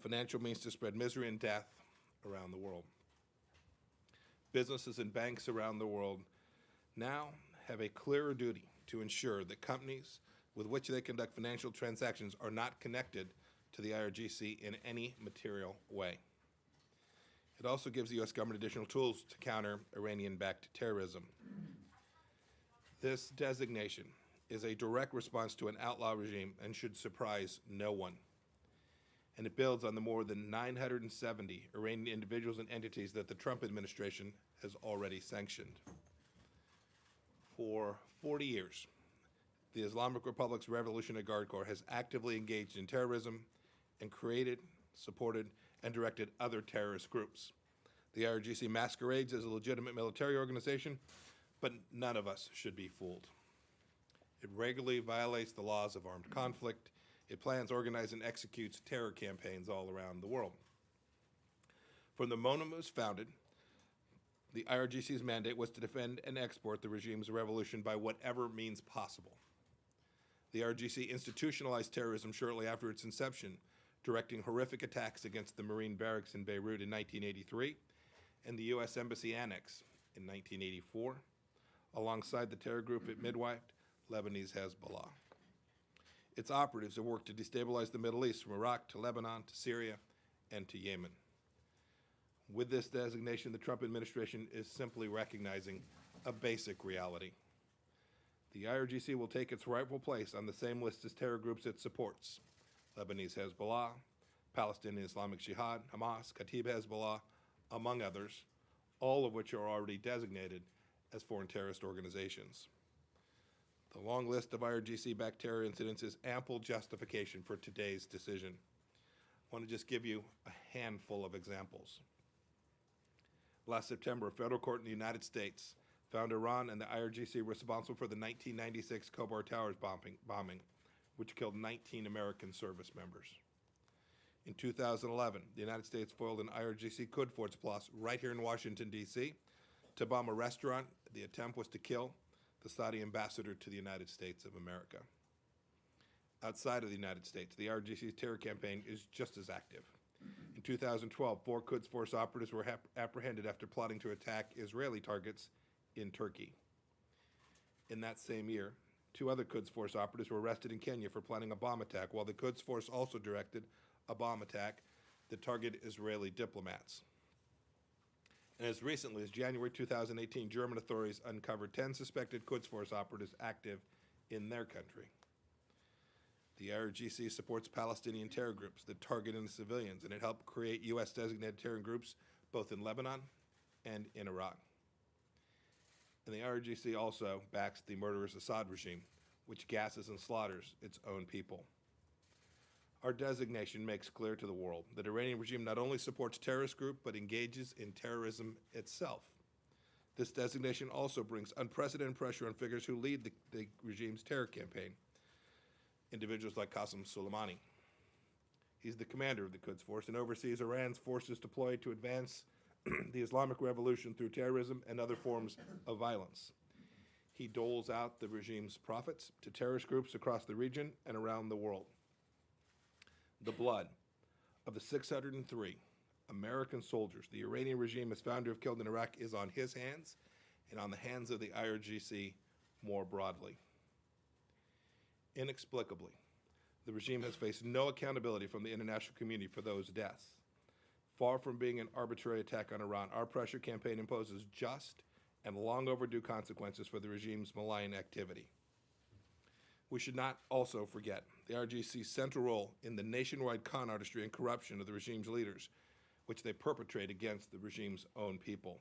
financial means to spread misery and death around the world. Businesses and banks around the world now have a clearer duty to ensure that companies with which they conduct financial transactions are not connected to the IRGC in any material way. It also gives the U.S. government additional tools to counter Iranian-backed terrorism. This designation is a direct response to an outlaw regime and should surprise no one. And it builds on the more than 970 Iranian individuals and entities that the Trump administration has already sanctioned. For 40 years, the Islamic Republic's Revolutionary Guard Corps has actively engaged in terrorism and created, supported, and directed other terrorist groups. The IRGC masquerades as a legitimate military organization, but none of us should be fooled. It regularly violates the laws of armed conflict. It plans, organizes, and executes terror campaigns all around the world. From the moment it was founded, the IRGC's mandate was to defend and export the regime's revolution by whatever means possible. The IRGC institutionalized terrorism shortly after its inception, directing horrific attacks against the Marine barracks in Beirut in 1983 and the U.S. Embassy Annex in 1984, alongside the terror group it midwifed, Lebanese Hezbollah. Its operatives have worked to destabilize the Middle East from Iraq to Lebanon to Syria and to Yemen. With this designation, the Trump administration is simply recognizing a basic reality. The IRGC will take its rightful place on the same list as terror groups it supports: Lebanese Hezbollah, Palestinian Islamic Jihad, Hamas, Kataib Hezbollah, among others, all of which are already designated as foreign terrorist organizations. The long list of IRGC-backed terror incidents is ample justification for today's decision. I want to just give you a handful of examples. Last September, a federal court in the United States found Iran and the IRGC responsible for the 1996 Khobar Towers bombing, which killed 19 American service members. In 2011, the United States foiled an IRGC Quds Force plot right here in Washington, D.C. to bomb a restaurant. The attempt was to kill the Saudi ambassador to the United States of America. Outside of the United States, the IRGC's terror campaign is just as active. In 2012, 4 Quds Force operatives were apprehended after plotting to attack Israeli targets in Turkey. In that same year, 2 other Quds Force operatives were arrested in Kenya for planning a bomb attack, while the Quds Force also directed a bomb attack that targeted Israeli diplomats. And as recently as January 2018, German authorities uncovered 10 suspected Quds Force operatives active in their country. The IRGC supports Palestinian terror groups that target innocent civilians, and it helped create U.S.-designated terror groups both in Lebanon and in Iraq. And the IRGC also backs the murderous Assad regime, which gasses and slaughters its own people. Our designation makes clear to the world that the Iranian regime not only supports terrorist groups, but engages in terrorism itself. This designation also brings unprecedented pressure on figures who lead the regime's terror campaign, individuals like Qasem Soleimani. He's the commander of the Quds Force and oversees Iran's forces deployed to advance the Islamic Revolution through terrorism and other forms of violence. He doles out the regime's profits to terrorist groups across the region and around the world. The blood of the 603 American soldiers the Iranian regime has found to have killed in Iraq is on his hands and on the hands of the IRGC more broadly. Inexplicably, the regime has faced no accountability from the international community for those deaths. Far from being an arbitrary attack on Iran, our pressure campaign imposes just and long overdue consequences for the regime's malign activity. We should not also forget the IRGC's central role in the nationwide con artistry and corruption of the regime's leaders, which they perpetrate against the regime's own people.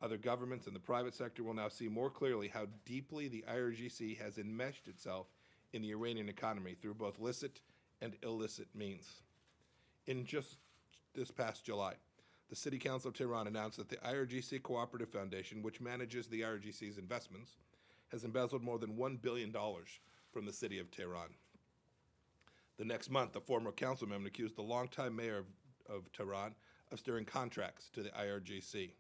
Other governments and the private sector will now see more clearly how deeply the IRGC has enmeshed itself in the Iranian economy through both licit and illicit means. In just this past July, the City Council of Tehran announced that the IRGC Cooperative Foundation, which manages the IRGC's investments, has embezzled more than $1 billion from the city of Tehran. The next month, a former council member accused the longtime mayor of Tehran of steering contracts to the IRGC.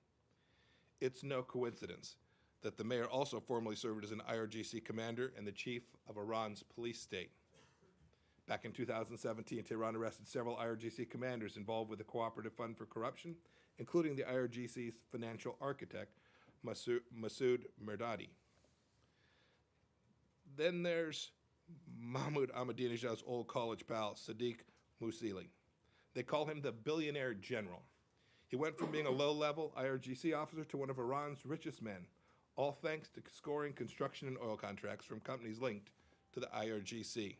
It's no coincidence that the mayor also formerly served as an IRGC commander and the chief of Iran's police state. Back in 2017, Tehran arrested several IRGC commanders involved with the Cooperative Fund for Corruption, including the IRGC's financial architect, Masoud Merdadi. Then there's Mahmoud Ahmadinejad's old college pal, Sadiq Musili. They call him the billionaire general. He went from being a low-level IRGC officer to one of Iran's richest men, all thanks to scoring construction and oil contracts from companies linked to the IRGC.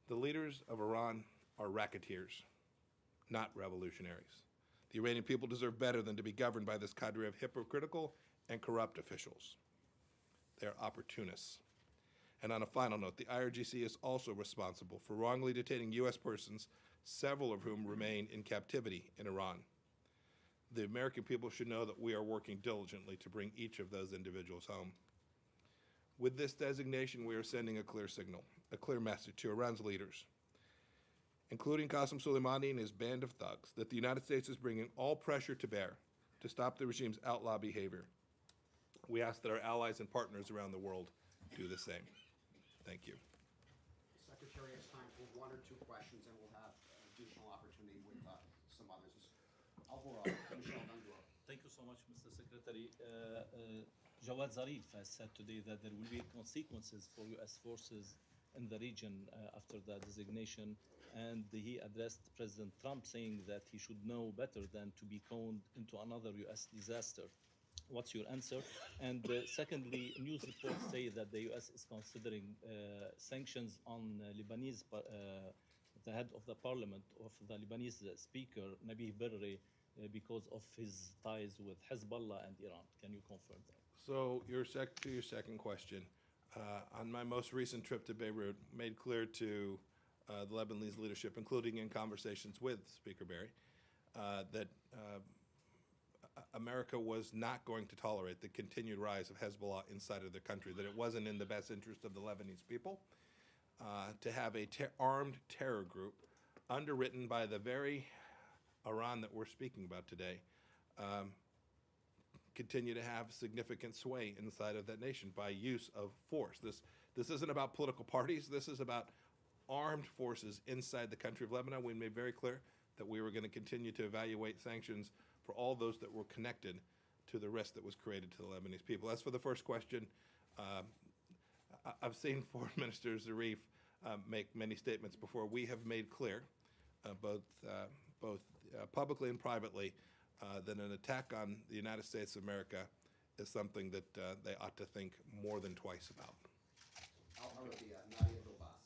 The leaders of Iran are racketeers, not revolutionaries. The Iranian people deserve better than to be governed by this cadre of hypocritical and corrupt officials. They're opportunists. And on a final note, the IRGC is also responsible for wrongly detaining U.S. persons, several of whom remain in captivity in Iran. The American people should know that we are working diligently to bring each of those individuals home. With this designation, we are sending a clear signal, a clear message to Iran's leaders, including Qasem Soleimani and his band of thugs, that the United States is bringing all pressure to bear to stop the regime's outlaw behavior. We ask that our allies and partners around the world do the same. Thank you. Secretary has time for one or two questions, and we'll have additional opportunity with some others. Michelle Dundor. Thank you so much, Mr. Secretary. Jawad Zarif has said today that there will be consequences for U.S. forces in the region after the designation, and he addressed President Trump saying that he should know better than to be conned into another U.S. disaster. What's your answer? And secondly, news reports say that the U.S. is considering sanctions on Lebanese, the head of the parliament of the Lebanese speaker, Nabih Berri, because of his ties with Hezbollah and Iran. Can you confirm that? So to your second question, on my most recent trip to Beirut, made clear to the Lebanese leadership, including in conversations with Speaker Berri, that America was not going to tolerate the continued rise of Hezbollah inside of the country, that it wasn't in the best interest of the Lebanese people to have a armed terror group underwritten by the very Iran that we're speaking about today continue to have significant sway inside of that nation by use of force. This isn't about political parties. This is about armed forces inside the country of Lebanon. We made very clear that we were going to continue to evaluate sanctions for all those that were connected to the risk that was created to the Lebanese people. As for the first question, I've seen Foreign Minister Zarif make many statements before. We have made clear, both publicly and privately, that an attack on the United States of America is something that they ought to think more than twice about. Nadia Bilbas.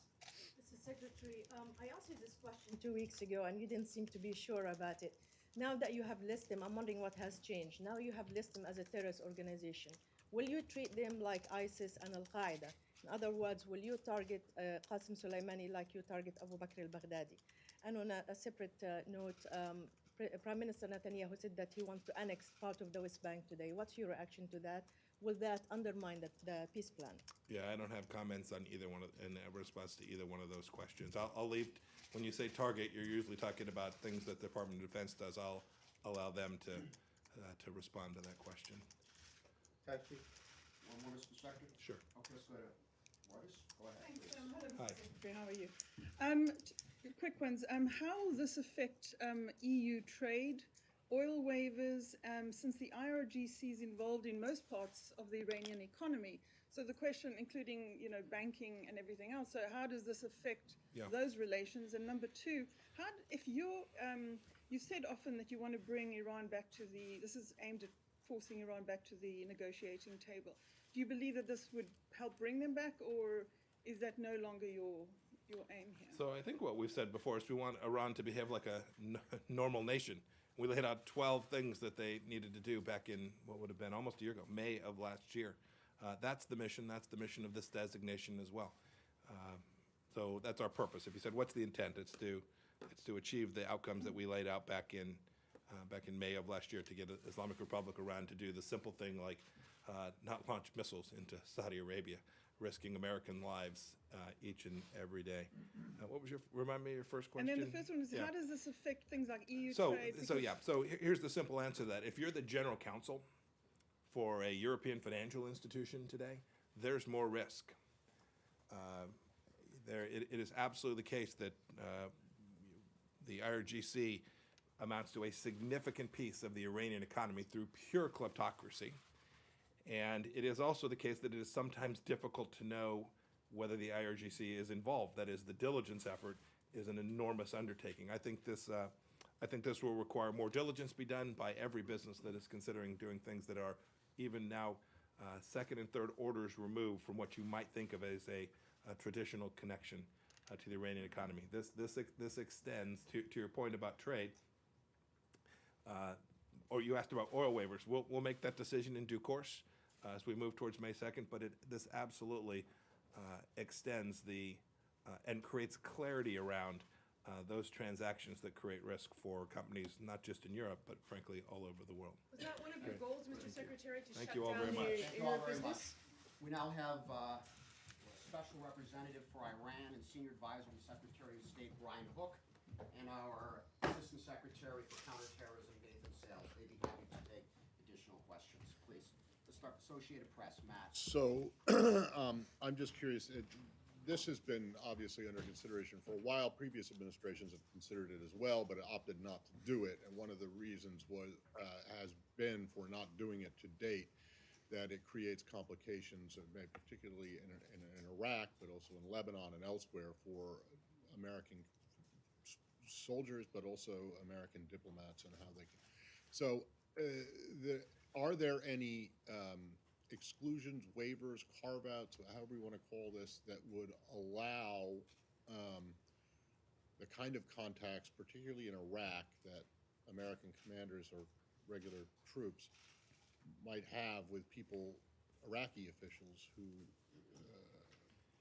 Mr. Secretary, I asked you this question 2 weeks ago, and you didn't seem to be sure about it. Now that you have listed them, I'm wondering what has changed. Now you have listed them as a terrorist organization. Will you treat them like ISIS and Al-Qaeda? In other words, will you target Qasem Soleimani like you target Abu Bakr al-Baghdadi? And on a separate note, Prime Minister Netanyahu said that he wants to annex part of the West Bank today. What's your reaction to that? Will that undermine the peace plan? Yeah, I don't have comments on either one in response to either one of those questions. I'll leave, when you say target, you're usually talking about things that the Department of Defense does. I'll allow them to respond to that question. Thank you. One more, Mr. Secretary? Sure. Okay, let's go to Waters. Go ahead. Thanks, please. Madam Hi. Secretary. How are you? Quick ones. How will this affect EU trade, oil waivers, since the IRGC is involved in most parts of the Iranian economy? So the question, including banking and everything else. So how does this affect those relations? And number two, if you've said often that you want to bring Iran back to this is aimed at forcing Iran back to the negotiating table. Do you believe that this would help bring them back, or is that no longer your aim here? So I think what we've said before is we want Iran to behave like a normal nation. We laid out 12 things that they needed to do back in what would have been almost a year ago, May of last year. That's the mission. That's the mission of this designation as well. So that's our purpose. If you said, what's the intent? It's to achieve the outcomes that we laid out back in May of last year, to get Islamic Republic Iran to do the simple thing like not launch missiles into Saudi Arabia, risking American lives each and every day. What was remind me of your first question? And then the first one is, how does this affect things like EU trade? So here's the simple answer to that. If you're the general counsel for a European financial institution today, there's more risk. it is absolutely the case that the IRGC amounts to a significant piece of the Iranian economy through pure kleptocracy. And it is also the case that it is sometimes difficult to know whether the IRGC is involved. That is, the diligence effort is an enormous undertaking. I think this will require more diligence be done by every business that is considering doing things that are even now second and third orders removed from what you might think of as a traditional connection to the Iranian economy. This extends to your point about trade. Or you asked about oil waivers. We'll make that decision in due course as we move towards May 2nd, but this absolutely extends and creates clarity around those transactions that create risk for companies, not just in Europe, but frankly, all over the world. Was that one of your goals, Mr. Secretary, to Thank shut you all down very the much. Thank you all Iraq very much. business? We now have Special Representative for Iran and Senior Advisor to Secretary of State Brian Hook, and our Assistant Secretary for Counterterrorism, Nathan Sales. They'd be happy to take additional questions. Please, let's start Associated Press, Matt. So, I'm just curious, this has been obviously under consideration for a while. Previous administrations have considered it as well, but opted not to do it. And one of the reasons has been for not doing it to date, that it creates complications, particularly in Iraq, but also in Lebanon and elsewhere for American soldiers, but also American diplomats and how they can. So, are there any exclusions, waivers, carve-outs, however you want to call this, that would allow the kind of contacts, particularly in Iraq, that American commanders or regular troops might have with people, Iraqi officials, who,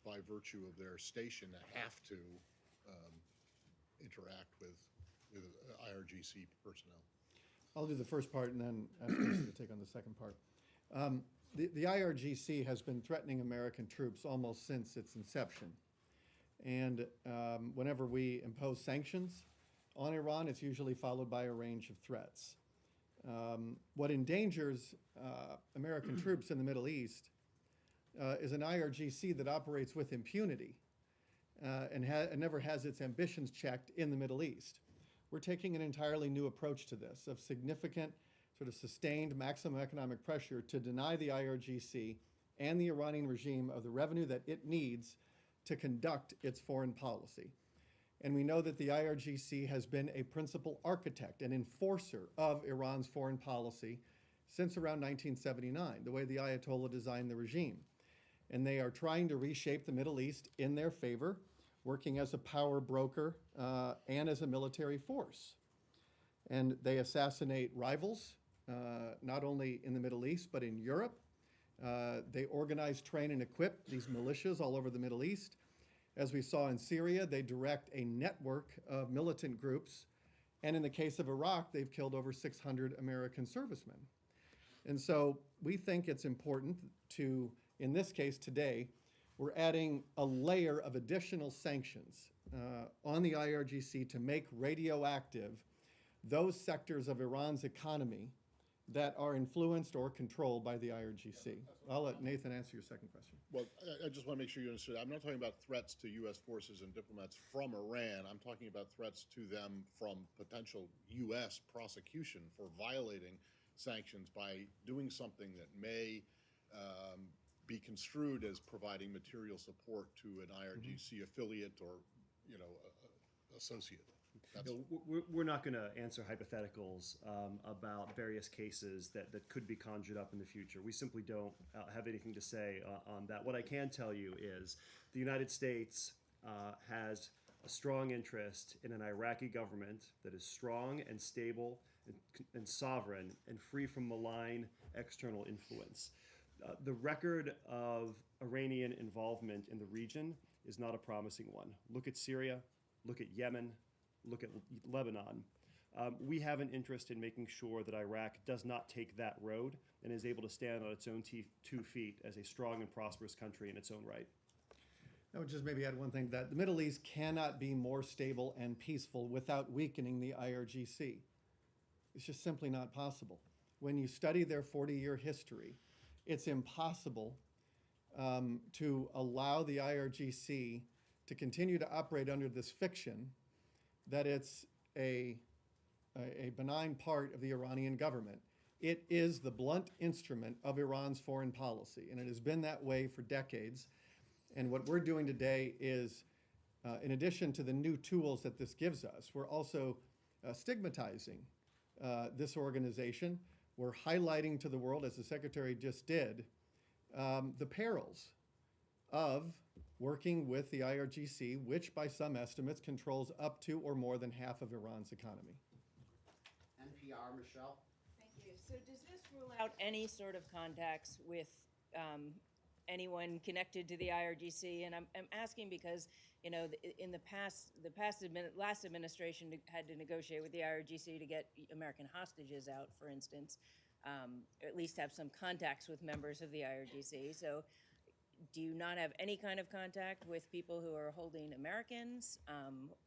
by virtue of their station, have to interact with IRGC personnel? I'll do the first part and then ask Chris to take on the second part. The IRGC has been threatening American troops almost since its inception. And whenever we impose sanctions on Iran, it's usually followed by a range of threats. What endangers American troops in the Middle East is an IRGC that operates with impunity and never has its ambitions checked in the Middle East. We're taking an entirely new approach to this, of significant, sort of sustained maximum economic pressure to deny the IRGC and the Iranian regime of the revenue that it needs to conduct its foreign policy. And we know that the IRGC has been a principal architect and enforcer of Iran's foreign policy since around 1979, the way the Ayatollah designed the regime. And they are trying to reshape the Middle East in their favor, working as a power broker and as a military force. And they assassinate rivals, not only in the Middle East, but in Europe. They organize, train, and equip these militias all over the Middle East. As we saw in Syria, they direct a network of militant groups. And in the case of Iraq, they've killed over 600 American servicemen. And so we think it's important to, in this case today, we're adding a layer of additional sanctions on the IRGC to make radioactive those sectors of Iran's economy that are influenced or controlled by the IRGC. I'll let Nathan answer your second question. Well, I just want to make sure you understood. I'm not talking about threats to U.S. forces and diplomats from Iran. I'm talking about threats to them from potential U.S. prosecution for violating sanctions by doing something that may be construed as providing material support to an IRGC affiliate or, associate. We're not going to answer hypotheticals about various cases that could be conjured up in the future. We simply don't have anything to say on that. What I can tell you is the United States has a strong interest in an Iraqi government that is strong and stable and sovereign and free from malign external influence. The record of Iranian involvement in the region is not a promising one. Look at Syria, look at Yemen, look at Lebanon. We have an interest in making sure that Iraq does not take that road and is able to stand on its own 2 feet as a strong and prosperous country in its own right. I would just maybe add one thing, that the Middle East cannot be more stable and peaceful without weakening the IRGC. It's just simply not possible. When you study their 40-year history, it's impossible to allow the IRGC to continue to operate under this fiction that it's a benign part of the Iranian government. It is the blunt instrument of Iran's foreign policy, and it has been that way for decades. And what we're doing today is, in addition to the new tools that this gives us, we're also stigmatizing this organization. We're highlighting to the world, as the Secretary just did, the perils of working with the IRGC, which by some estimates controls up to or more than half of Iran's economy. NPR, Michelle? Thank you. So does this rule out any sort of contacts with anyone connected to the IRGC? And I'm asking because, you know, in the last administration had to negotiate with the IRGC to get American hostages out, for instance, or at least have some contacts with members of the IRGC. So do you not have any kind of contact with people who are holding Americans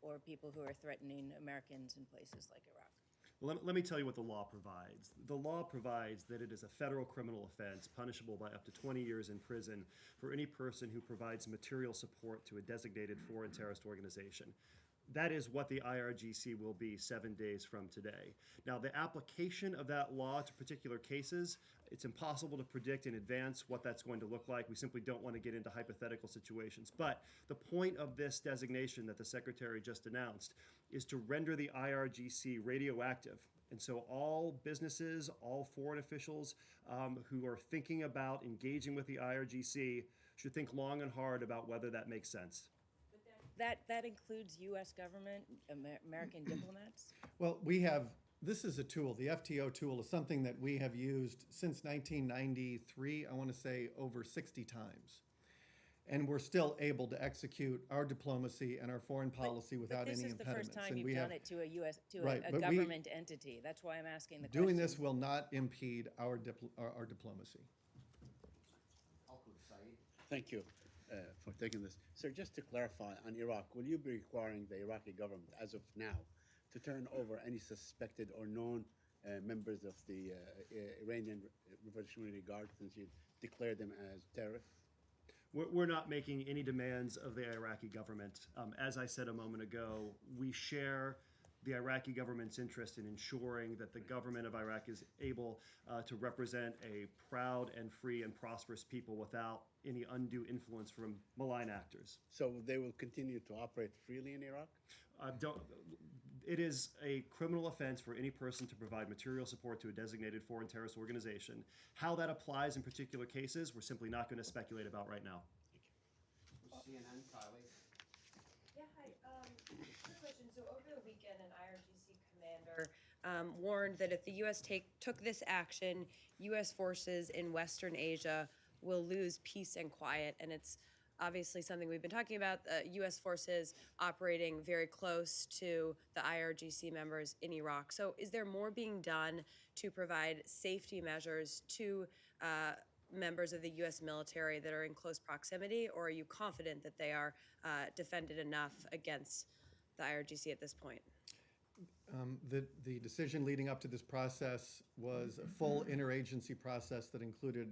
or people who are threatening Americans in places like Iraq? Well, let me tell you what the law provides. The law provides that it is a federal criminal offense punishable by up to 20 years in prison for any person who provides material support to a designated foreign terrorist organization. That is what the IRGC will be 7 days from today. Now, the application of that law to particular cases, it's impossible to predict in advance what that's going to look like. We simply don't want to get into hypothetical situations. But the point of this designation that the Secretary just announced is to render the IRGC radioactive. And so all businesses, all foreign officials who are thinking about engaging with the IRGC should think long and hard about whether that makes sense. That includes U.S. government, American diplomats? Well, this is a tool. The FTO tool is something that we have used since 1993, I want to say over 60 times. And we're still able to execute our diplomacy and our foreign policy without any impediments. But this is the first time And you've done it to a U.S. Right, a but government entity. That's why I'm asking the question. doing this will not impede our diplomacy. Thank you for taking this. Sir, just to clarify on Iraq, will you be requiring the Iraqi government as of now to turn over any suspected or known members of the Iranian Revolutionary Guard since you declared them as terrorists? We're not making any demands of the Iraqi government. As I said a moment ago, we share the Iraqi government's interest in ensuring that the government of Iraq is able to represent a proud and free and prosperous people without any undue influence from malign actors. So they will continue to operate freely in Iraq? It is a criminal offense for any person to provide material support to a designated foreign terrorist organization. How that applies in particular cases, we're simply not going to speculate about right now. CNN, Kylie. Yeah, hi. Quick question. So over the weekend, an IRGC commander warned that if the U.S. took this action, U.S. forces in Western Asia will lose peace and quiet. And it's obviously something we've been talking about, U.S. forces operating very close to the IRGC members in Iraq. So is there more being done to provide safety measures to members of the U.S. military that are in close proximity, or are you confident that they are defended enough against the IRGC at this point? The decision leading up to this process was a full interagency process that included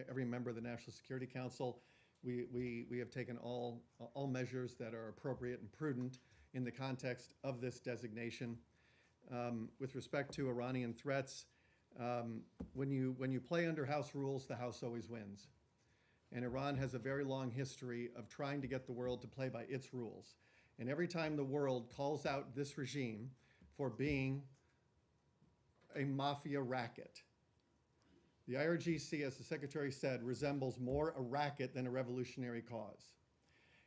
every member of the National Security Council. We have taken all measures that are appropriate and prudent in the context of this designation. With respect to Iranian threats, when you play under House rules, the House always wins. And Iran has a very long history of trying to get the world to play by its rules. And every time the world calls out this regime for being a mafia racket, the IRGC, as the Secretary said, resembles more a racket than a revolutionary cause.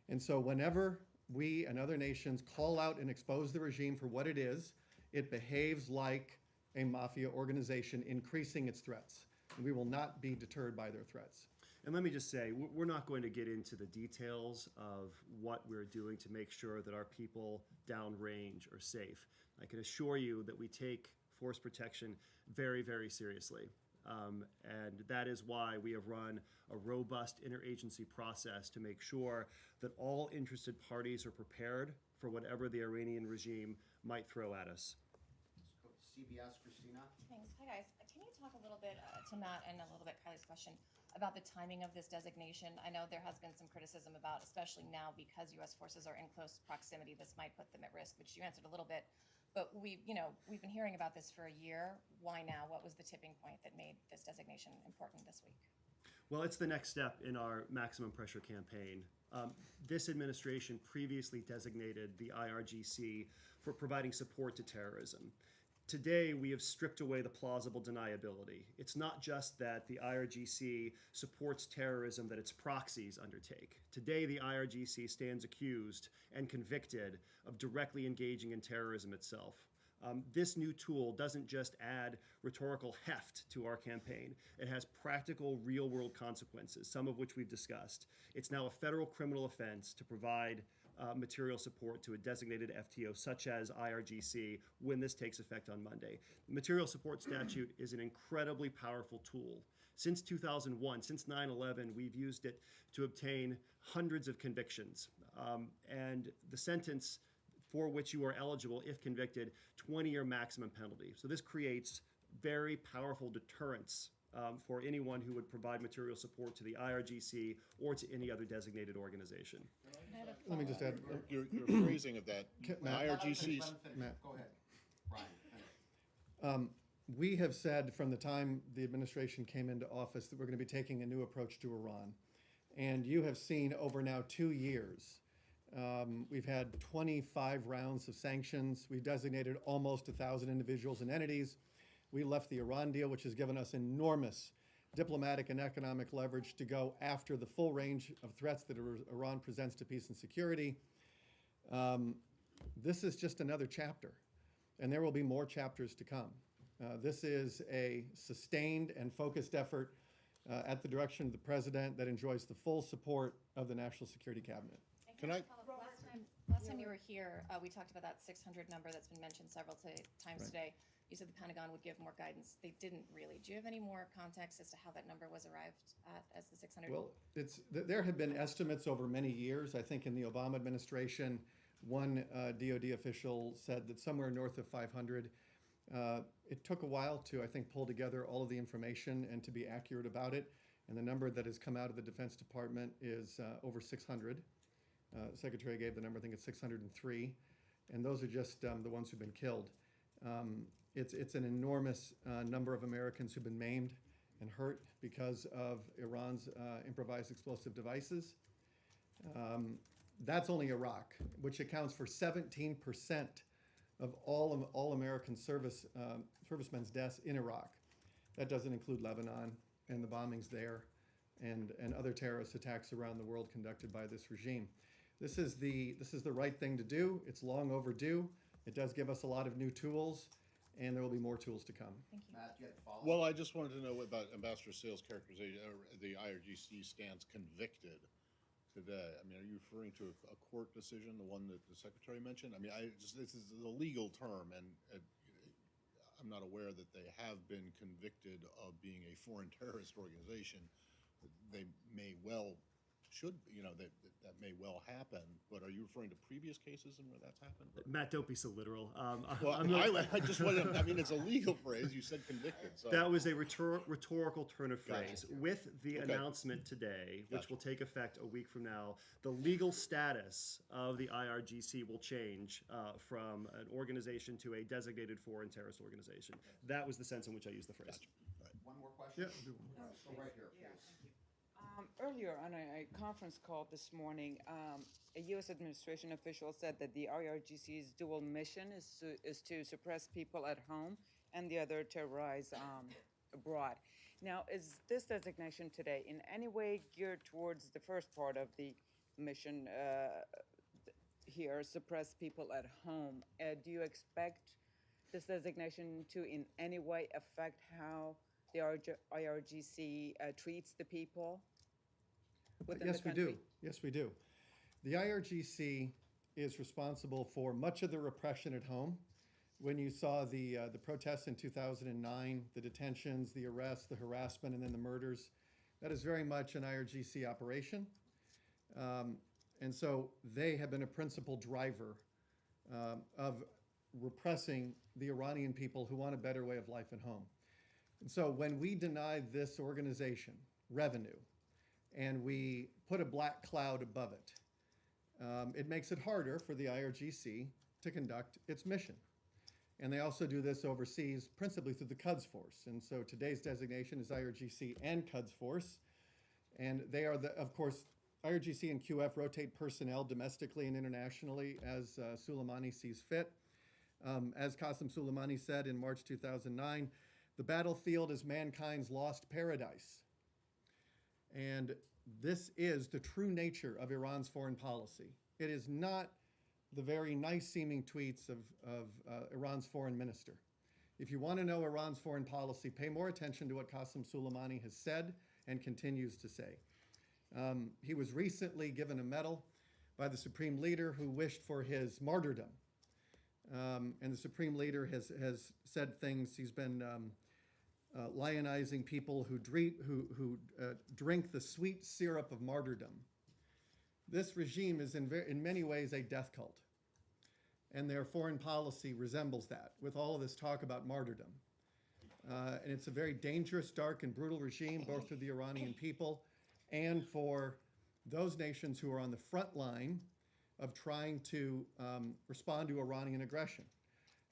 And so whenever we and other nations call out and expose the regime for what it is, it behaves like a mafia organization, increasing its threats. And we will not be deterred by their threats. And let me just say, we're not going to get into the details of what we're doing to make sure that our people downrange are safe. I can assure you that we take force protection very, very seriously. And that is why we have run a robust interagency process to make sure that all interested parties are prepared for whatever the Iranian regime might throw at us. CBS, Christina. Thanks. Hi, guys. Can you talk a little bit to Matt and a little bit Kylie's question about the timing of this designation? I know there has been some criticism about, especially now because U.S. forces are in close proximity, this might put them at risk, which you answered a little bit. But we've been hearing about this for a year. Why now? What was the tipping point that made this designation important this week? Well, it's the next step in our maximum pressure campaign. This administration previously designated the IRGC for providing support to terrorism. Today, we have stripped away the plausible deniability. It's not just that the IRGC supports terrorism that its proxies undertake. Today, the IRGC stands accused and convicted of directly engaging in terrorism itself. This new tool doesn't just add rhetorical heft to our campaign. It has practical, real-world consequences, some of which we've discussed. It's now a federal criminal offense to provide material support to a designated FTO such as IRGC when this takes effect on Monday. The material support statute is an incredibly powerful tool. Since 2001, since 9/11, we've used it to obtain hundreds of convictions. And the sentence for which you are eligible, if convicted, 20-year maximum penalty. So this creates very powerful deterrence for anyone who would provide material support to the IRGC or to any other designated organization. Let me just add, Your phrasing of that, Matt. IRGC's, Matt. Go ahead. Brian, finish. We have said from the time the administration came into office that we're going to be taking a new approach to Iran. And you have seen over now 2 years, we've had 25 rounds of sanctions. We've designated almost 1,000 individuals and entities. We left the Iran deal, which has given us enormous diplomatic and economic leverage to go after the full range of threats that Iran presents to peace and security. This is just another chapter, and there will be more chapters to come. This is a sustained and focused effort at the direction of the president that enjoys the full support of the National Security Cabinet. Can I- Last time you were here, we talked about that 600 number that's been mentioned several times today. You said the Pentagon would give more guidance. They didn't really. Do you have any more context as to how that number was arrived at as the 600? Well, there have been estimates over many years. I think in the Obama administration, one DoD official said that somewhere north of 500. It took a while to, I think, pull together all of the information and to be accurate about it. And the number that has come out of the Defense Department is over 600. Secretary gave the number, I think it's 603. And those are just the ones who've been killed. It's an enormous number of Americans who've been maimed and hurt because of Iran's improvised explosive devices. That's only Iraq, which accounts for 17% of all American servicemen's deaths in Iraq. That doesn't include Lebanon and the bombings there and other terrorist attacks around the world conducted by this regime. This is the right thing to do. It's long overdue. It does give us a lot of new tools, and there will be more tools to come. Thank you. Matt, you had a follow-up? Well, I just wanted to know about Ambassador Sale's characterization, or the IRGC stands convicted today. I mean, are you referring to a court decision, the one that the Secretary mentioned? I mean, this is a legal term, and I'm not aware that they have been convicted of being a foreign terrorist organization. They may well that may well happen, but are you referring to previous cases and where that's happened? Matt, don't be so literal. Well, I'm not- I just wanted, I mean, it's a legal phrase. You said convicted, so. That was a rhetorical turn of Gotcha. phrase. With the Okay. announcement today, which Gotcha. will take effect a week from now, the legal status of the IRGC will change from an organization to a designated foreign terrorist organization. That was the sense in which I used the phrase. One more question? Yeah, do one. So right here, please. Earlier on a conference call this morning, a U.S. administration official said that the IRGC's dual mission is to suppress people at home and the other terrorize abroad. Now, is this designation today in any way geared towards the first part of the mission here, suppress people at home? Do you expect this designation to in any way affect how the IRGC treats the people within Yes, the country? Yes, we do. The IRGC is responsible for much of the repression at home. When you saw the protests in 2009, the detentions, the arrests, the harassment, and then the murders, that is very much an IRGC operation. And so they have been a principal driver of repressing the Iranian people who want a better way of life at home. And so when we deny this organization revenue and we put a black cloud above it, it makes it harder for the IRGC to conduct its mission. And they also do this overseas, principally through the Quds Force. And so today's designation is IRGC and Quds Force. And they are, of course, IRGC and QF rotate personnel domestically and internationally as Soleimani sees fit. As Qasem Soleimani said in March 2009, the battlefield is mankind's lost paradise. And this is the true nature of Iran's foreign policy. It is not the very nice-seeming tweets of Iran's foreign minister. If you want to know Iran's foreign policy, pay more attention to what Qasem Soleimani has said and continues to say. He was recently given a medal by the Supreme Leader who wished for his martyrdom. And the Supreme Leader has said things. He's been lionizing people who drink the sweet syrup of martyrdom. This regime is in many ways a death cult. And their foreign policy resembles that, with all of this talk about martyrdom. And it's a very dangerous, dark, and brutal regime, both for the Iranian people and for those nations who are on the front line of trying to respond to Iranian aggression.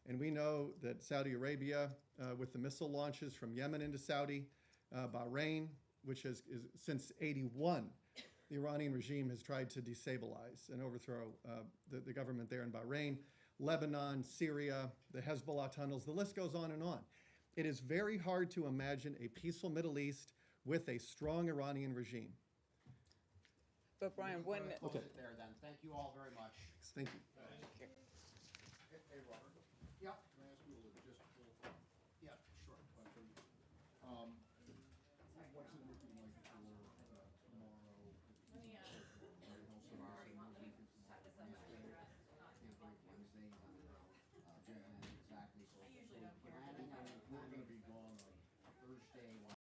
And we know that Saudi Arabia, with the missile launches from Yemen into Saudi, Bahrain, which is since '81, the Iranian regime has tried to destabilize and overthrow the government there in Bahrain, Lebanon, Syria, the Hezbollah tunnels, the list goes on and on. It is very hard to imagine a peaceful Middle East with a strong Iranian regime. But Brian, when Close it there then. Thank you all very much. Thank you.